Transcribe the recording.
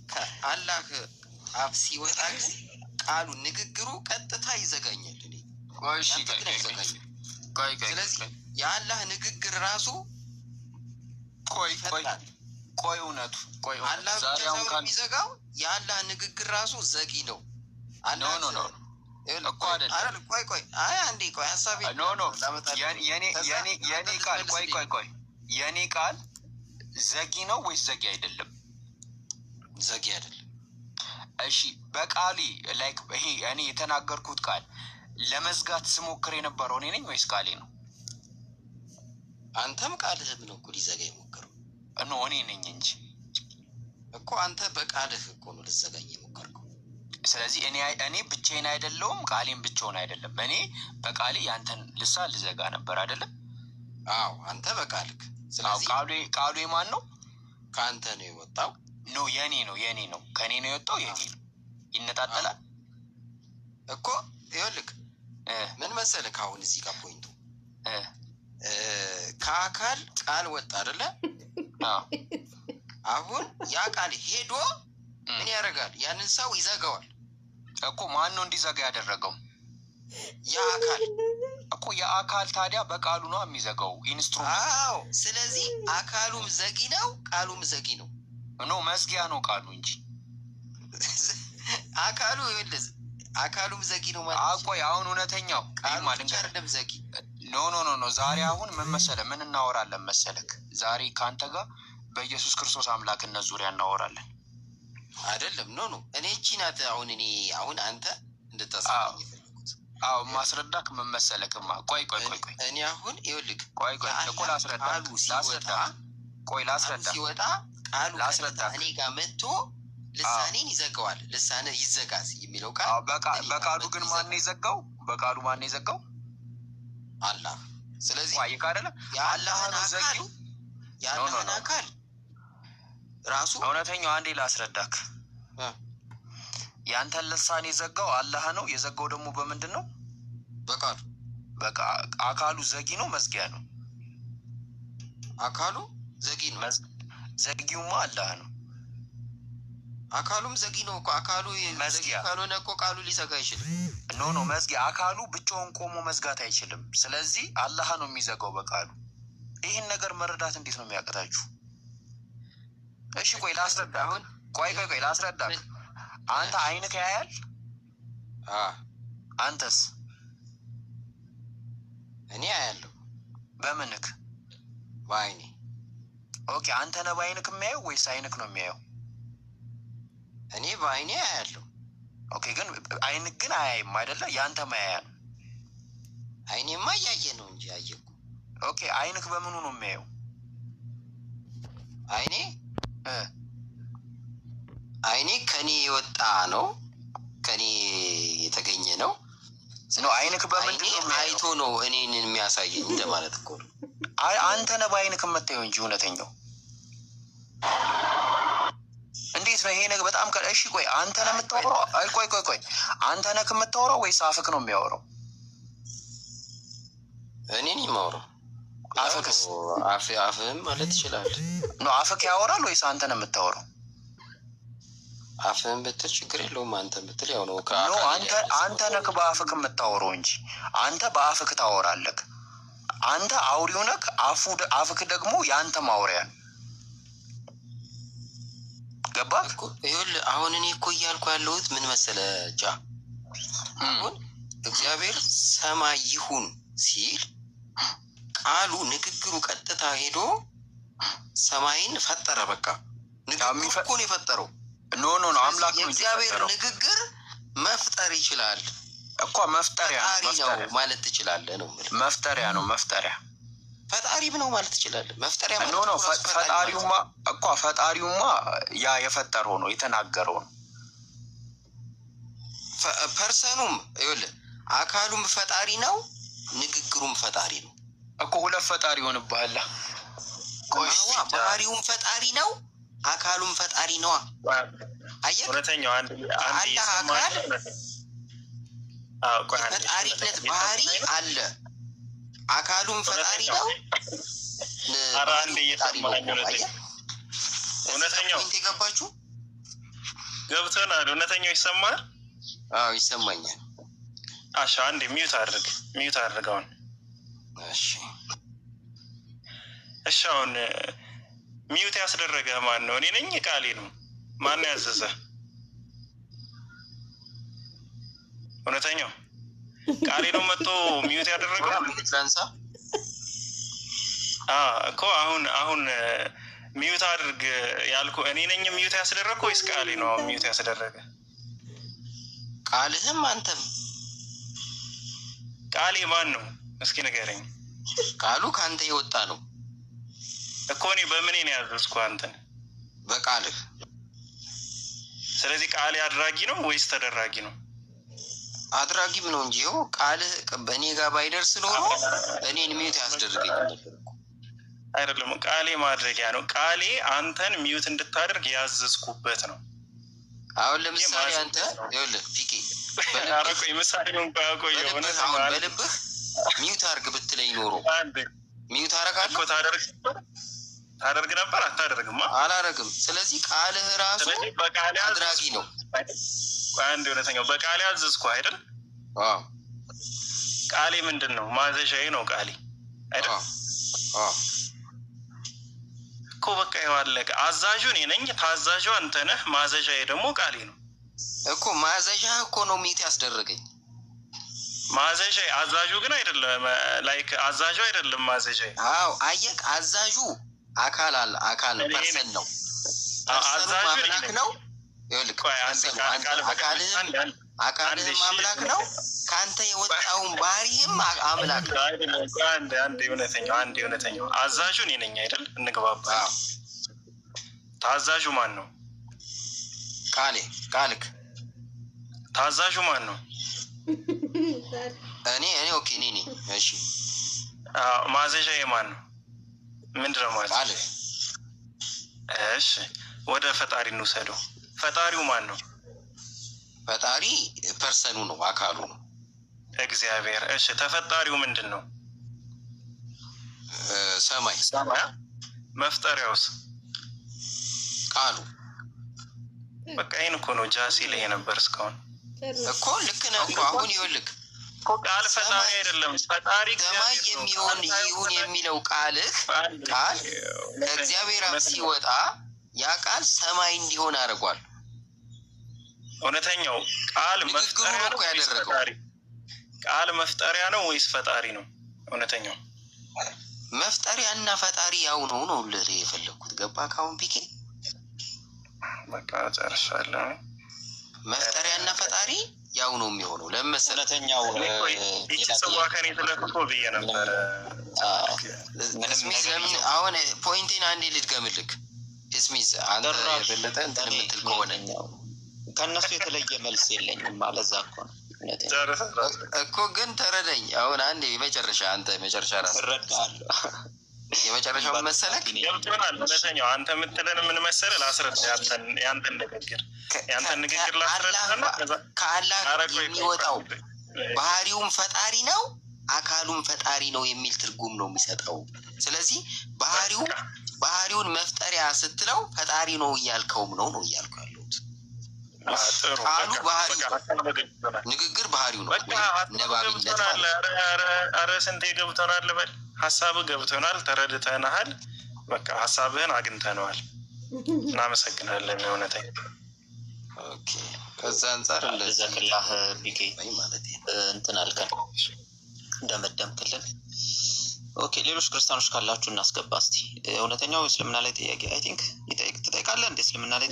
ከአላህ አፍ ሲወጣ ቃሉ ንግግሩ ቀጥታ ይዘጋኛል። ስለዚህ የአላህ ንግግር ራሱ ቆይ እውነቱ አላህ ብቻ ሳይሆን የሚዘጋው የአላህ ንግግር ራሱ ዘጊ ነው። የኔ ቃል ዘጊ ነው ወይስ ዘጊ አይደለም? ዘጊ አይደለም። እሺ በቃሌ ላይክ ይሄ እኔ የተናገርኩት ቃል ለመዝጋት ስሞክር የነበረው እኔ ነኝ ወይስ ቃሌ ነው? አንተም ቃልህም ነው እኮ ሊዘጋ የሞከረው። እኔ ነኝ እንጂ እኮ አንተ በቃልህ እኮ ነው ልዘጋኝ የሞከርከው። ስለዚህ እኔ ብቻዬን አይደለሁም፣ ቃሌም ብቻውን አይደለም። እኔ በቃሌ ያንተን ልሳን ልዘጋ ነበር አይደለም? አዎ አንተ በቃልህ። ስለዚህ ቃሉ የማን ነው? ከአንተ ነው የወጣው። የኔ ነው ከኔ ነው የወጣው። የኔ ነው ይነጣጠላል እኮ። ይኸውልህ ምን መሰለህ አሁን እዚህ ጋር ፖይንቱ ከአካል ቃል ወጣ አይደለ? አሁን ያ ቃል ሄዶ ምን ያደርጋል? ያንን ሰው ይዘጋዋል እኮ። ማን ነው እንዲዘጋ ያደረገው? ያ አካል እኮ። ያ አካል ታዲያ በቃሉ ነው የሚዘጋው ኢንስትሩመንት። አዎ ስለዚህ አካሉም ዘጊ ነው፣ ቃሉም ዘጊ ነው። መዝጊያ ነው ቃሉ እንጂ አካሉ ይኸውልህ አካሉም ዘጊ ነው ማለት ነው። ቆይ አሁን እውነተኛው አይደለም ዘጊ። ኖ ዛሬ አሁን ምን መሰለህ ምን እናወራለን መሰለክ? ዛሬ ካንተ ጋር በኢየሱስ ክርስቶስ አምላክነት ዙሪያ እናወራለን አይደለም? ኖ እኔ እቺ ናት አሁን አንተ እንድታሳየኝ የፈለኩት። ማስረዳክ ምን መሰለክማ? ቆይ እኔ አሁን ይኸውልህ እኮ ላስረዳ ሲወጣ ቃሉ እኔ ጋር መጥቶ ልሳኔን ይዘጋዋል። ልሳነ ይዘጋስ የሚለው ቃል በቃሉ ግን ማን ነው የዘጋው? በቃሉ ማን ነው የዘጋው? አላህ። ስለዚህ የአላህን አካል ራሱ እውነተኛው አንዴ ላስረዳክ። ያንተን ልሳኔ የዘጋው አላህ ነው። የዘጋው ደግሞ በምንድን ነው? በቃሉ። አካሉ ዘጊ ነው መዝጊያ ነው? አካሉ ዘጊ ነው። ዘጊውማ አላህ ነው። አካሉም ዘጊ ነው እኮ። አካሉ መዝጊያ ካልሆነ እኮ ቃሉ ሊዘጋ አይችልም። ኖ መዝጊያ አካሉ ብቻውን ቆሞ መዝጋት አይችልም። ስለዚህ አላህ ነው የሚዘጋው በቃሉ። ይህን ነገር መረዳት እንዴት ነው የሚያቀታችሁ? እሺ ቆይ ላስረዳ። አሁን ቆይ ላስረዳ። አንተ አይንክ ያያል? አንተስ? እኔ አያለሁ። በምንክ? በአይኔ። ኦኬ አንተ ነህ በአይንክ የሚያየው ወይስ አይንክ ነው የሚያየው? እኔ በአይኔ አያለሁ። ኦኬ ግን አይንክ ግን አያይም አይደለ? ያንተ ማያያ ነው። አይኔማ እያየ ነው እንጂ አየኩ። ኦኬ አይንክ በምኑ ነው የሚያየው? አይኔ ከኔ የወጣ ነው፣ ከኔ የተገኘ ነው። አይንክ በምንድን ነው አይቶ ነው እኔን የሚያሳየኝ እንደማለት እኮ ነው። አንተ ነህ በአይንክ የምታየው እንጂ እውነተኛው እንዴት ነው ይሄ ነገር? በጣም እሺ ቆይ አንተ ነህ የምታወራው? ቆይ አንተ ነህ የምታወራው ወይስ አፍክ ነው የሚያወራው? እኔ ነኝ የማወራው። አፍክስ? አፍህም ማለት ይችላል። አፍክ ያወራል ወይስ አንተ ነህ የምታወራው? አፍህም ብትል ችግር የለውም። አንተ ብትል ያው ነው። አንተ ነህ በአፍክ የምታወራው እንጂ አንተ በአፍክ ታወራለህ። አንተ አውሪው ነህ። አፍክ ደግሞ የአንተ ማውሪያ ነው። ገባህ? ይኸውልህ አሁን እኔ እኮ እያልኩ ያለሁት ምን መሰለህ ጃ፣ አሁን እግዚአብሔር ሰማይ ይሁን ሲል ቃሉ ንግግሩ ቀጥታ ሄዶ ሰማይን ፈጠረ። በቃ ንግግሩ እኮ ነው የፈጠረው። ኖ አምላክ ነው። የእግዚአብሔር ንግግር መፍጠር ይችላል እኮ። መፍጠሪያ ነው ማለት ትችላለህ ነው። መፍጠሪያ ነው። ፈጣሪም ነው ማለት ትችላለህ። መፍጠሪያ ማለት ነው። ፈጣሪውማ ያ የፈጠረው ነው የተናገረው ነው። ፐርሰኑም ይኸውልህ አካሉም ፈጣሪ ነው፣ ንግግሩም ፈጣሪ ነው እኮ። ሁለት ፈጣሪ ሆነብሃል። ባህሪውም ፈጣሪ ነው፣ አካሉም ፈጣሪ ነው። አየህ እውነተኛው አላህ አካል ፈጣሪነት ባህሪ አለ። አካሉም ፈጣሪ ነው። አራንዴ እየተማረኝ ነው። እውነተኛው እንት ይገባችሁ? ገብቶናል። እውነተኛው ይሰማል? አዎ ይሰማኛል። አሻ አንዴ ሚዩት አድርገውን። እሺ አሁን ሚዩት ያስደረገ ማን ነው? እኔ ነኝ? ቃሌ ነው? ማን ያዘዘ? እውነተኛው ቃሌ ነው መጥቶ ሚዩት ያደረገው እኮ። አሁን ሚዩት አድርግ ያልኩ እኔ ነኝ ሚዩት ያስደረግኩ ወይስ ቃሌ ነው ሚዩት ያስደረገ? ቃልህም አንተም። ቃሌ ማን ነው እስኪ ንገረኝ። ቃሉ ከአንተ የወጣ ነው እኮ። እኔ በምን ነው ያዘዝኩ አንተን? በቃልህ። ስለዚህ ቃሌ አድራጊ ነው ወይስ ተደራጊ ነው? አድራጊም ነው እንጂ ይኸው ቃልህ በእኔ ጋር ባይደርስ ኖሮ እኔን ሚዩት ያስደርገኝ ነበር። አይደለም፣ ቃሌ ማድረጊያ ነው። ቃሌ አንተን ሚዩት እንድታደርግ ያዘዝኩበት ነው። አሁን ለምሳሌ አንተ ይኸውልህ ፒኬ አረቆይ ምሳሌውን ባቆይ በልብህ ሚዩት አድርግ ብትለኝ ኖሮ ሚዩት አደርጋለሁ። ታደርግ ነበር? አታደርግማ? አላደርግም። ስለዚህ ቃልህ ራሱ አድራጊ ነው። አንድ እውነተኛው በቃሌ አዘዝኩ አይደል? አዎ። ቃሌ ምንድን ነው? ማዘዣዬ ነው ቃሌ አይደል? አዎ እኮ በቃ ይዋለቀ። አዛዡ እኔ ነኝ፣ ታዛዡ አንተ ነህ። ማዘዣዬ ደግሞ ቃሌ ነው እኮ። ማዘዣ እኮ ነው ሚዩት ያስደረገኝ። ማዘዣ አዛዡ ግን አይደለም። ላይክ አዛዡ አይደለም ማዘዣ። አዎ አየክ፣ አዛዡ አካል አለ፣ አካል ፐርሰን ነው። አዛዡ አምላክ ነው። ይኸውልህ አካልህም አምላክ ነው። ከአንተ የወጣውን ባህሪህም አምላክ ነው። አንድ እውነተኛው አዛዡ እኔ ነኝ አይደል? እንግባባ። ታዛዡ ማን ነው? ቃልክ። ታዛዡ ማን ነው? እኔ ኦኬ፣ እኔ ነኝ። እሺ ማዘዣ የማን ነው? ምንድን ነው ማለት? ቃልህ። እሺ ወደ ፈጣሪ እንውሰደው። ፈጣሪው ማን ነው? ፈጣሪ ፐርሰኑ ነው፣ አካሉ ነው፣ እግዚአብሔር። እሺ ተፈጣሪው ምንድን ነው? ሰማይ። መፍጠሪያውስ? ቃሉ። በቃ ይህን እኮ ነው ጃሲ ላይ የነበር እስካሁን እኮ። ልክ ነህ እኮ። አሁን ይኸውልህ ቃል ፈጣሪ አይደለም። ፈጣሪ ሰማይ የሚሆን ይሁን የሚለው ቃል ከእግዚአብሔር አፍ ሲወጣ ያ ቃል ሰማይ እንዲሆን አድርጓል። እውነተኛው ቃል መፍጠሪያ ነው ወይስ ፈጣሪ? ቃል መፍጠሪያ ነው ወይስ ፈጣሪ ነው? እውነተኛው መፍጠሪያ እና ፈጣሪ ያው ነው ልልህ የፈለግኩት። ገባ ካሁን ፒኬ? በቃ ጨርሻለሁ። መፍጠሪያ እና ፈጣሪ ያው ነው የሚሆነው። ለምሳሌ እውነተኛው ጽዋ ከኔ ተለፍቶ ብዬ ነበር። ስሚዝ ለምን አሁን ፖይንቴን አንዴ ልድገምልክ። ስሚዝ አንተ የበለጠ እንትን የምትል ከሆነ ከእነሱ የተለየ መልስ የለኝም ማለት ዛ እኮ ነው እኮ። ግን ተረዳኝ። አሁን አንዴ የመጨረሻ አንተ የመጨረሻ ራስ እረዳለሁ። የመጨረሻው መሰለክ ገብቶናል። እውነተኛው አንተ የምትለን ምን መሰለህ? ላስረዳ ያንተን ንግግር ላስረዳና ከአላህ የሚወጣው ባህሪውም ፈጣሪ ነው፣ አካሉም ፈጣሪ ነው የሚል ትርጉም ነው የሚሰጠው። ስለዚህ ባህሪውን መፍጠሪያ ስትለው ፈጣሪ ነው እያልከውም ነው እያልኩ ያለሁት። ቃሉ ባህሪው፣ ንግግር ባህሪው ነው። ነባቢነት ኧረ ስንቴ ገብቶናል በል። ሀሳብህ ገብቶናል፣ ተረድተናል። በቃ ሀሳብህን አግኝተነዋል። እናመሰግናለን። እውነተኛ ኦኬ። ከዛ አንጻር እንደዘክላህ ቢኬ እንትን አልከን እንደመደምክልን። ኦኬ ሌሎች ክርስቲያኖች ካላችሁ እናስገባ እስቲ። እውነተኛው እስልምና ላይ ጥያቄ አይ ቲንክ ትጠይቃለህ እንደ እስልምና ላይ